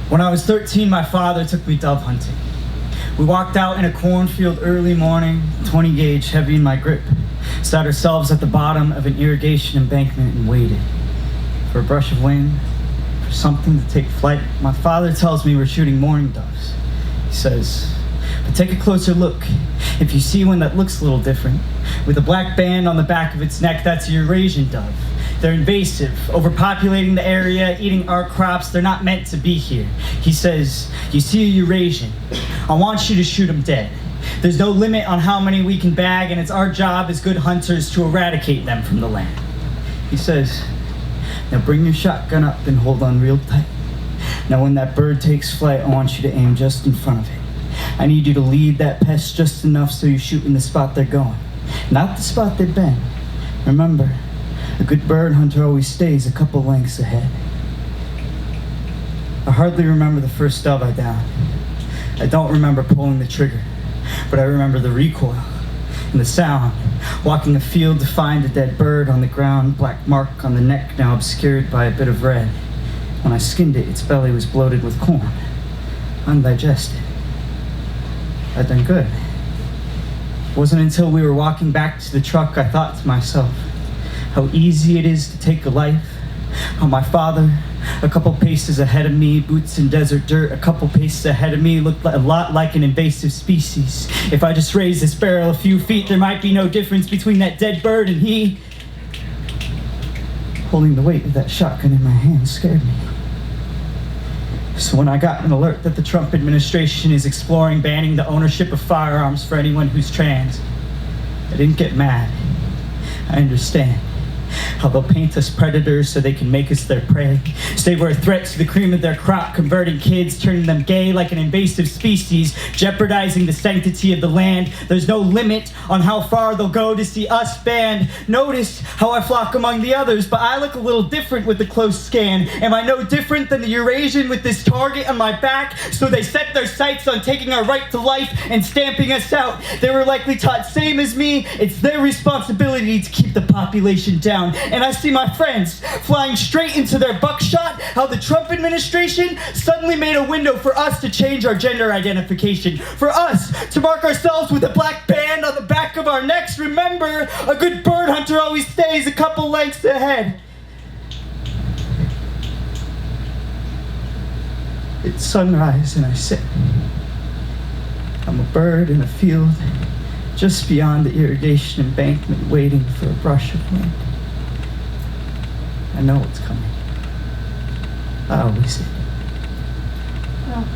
When I was 13, my father took me dove hunting. We walked out in a cornfield early morning, 20 gauge heavy in my grip, sat ourselves at the bottom of an irrigation embankment and waited for a brush of wind, for something to take flight. My father tells me we're shooting mourning doves. He says, but take a closer look. If you see one that looks a little different, with a black band on the back of its neck, that's a Eurasian dove. They're invasive, overpopulating the area, eating our crops. They're not meant to be here. He says, you see a Eurasian, I want you to shoot them dead. There's no limit on how many we can bag, and it's our job as good hunters to eradicate them from the land. He says, now bring your shotgun up and hold on real tight. Now when that bird takes flight, I want you to aim just in front of it. I need you to lead that pest just enough so you shoot in the spot they're going, not the spot they've been. Remember, a good bird hunter always stays a couple lengths ahead. I hardly remember the first dove I downed. I don't remember pulling the trigger, but I remember the recoil and the sound, walking a field to find a dead bird on the ground, black mark on the neck now obscured by a bit of red. When I skinned it, its belly was bloated with corn, undigested. I'd done good. It wasn't until we were walking back to the truck I thought to myself how easy it is to take a life, how my father, a couple paces ahead of me, boots in desert dirt, a couple paces ahead of me, looked a lot like an invasive species. If I just raised this barrel a few feet, there might be no difference between that dead bird and he. Holding the weight of that shotgun in my hand scared me. So when I got an alert that the Trump administration is exploring banning the ownership of firearms for anyone who's trans, I didn't get mad. I understand how they'll paint us predators so they can make us their prey. Say we're a threat to the cream of their crop, converting kids, turning them gay like an invasive species, jeopardizing the sanctity of the land. There's no limit on how far they'll go to see us banned. Notice how I flock among the others, but I look a little different with the close scan. Am I no different than the Eurasian with this target on my back? So they set their sights on taking our right to life and stamping us out. They were likely taught same as me. It's their responsibility to keep the population down. And I see my friends flying straight into their buckshot, how the Trump administration suddenly made a window for us to change our gender identification, for us to mark ourselves with a black band on the back of our necks. Remember, a good bird hunter always stays a couple lengths ahead. It's sunrise and I sit. I'm a bird in a field just beyond the irrigation embankment, waiting for a brush of wind. I know it's coming. I always do. Well,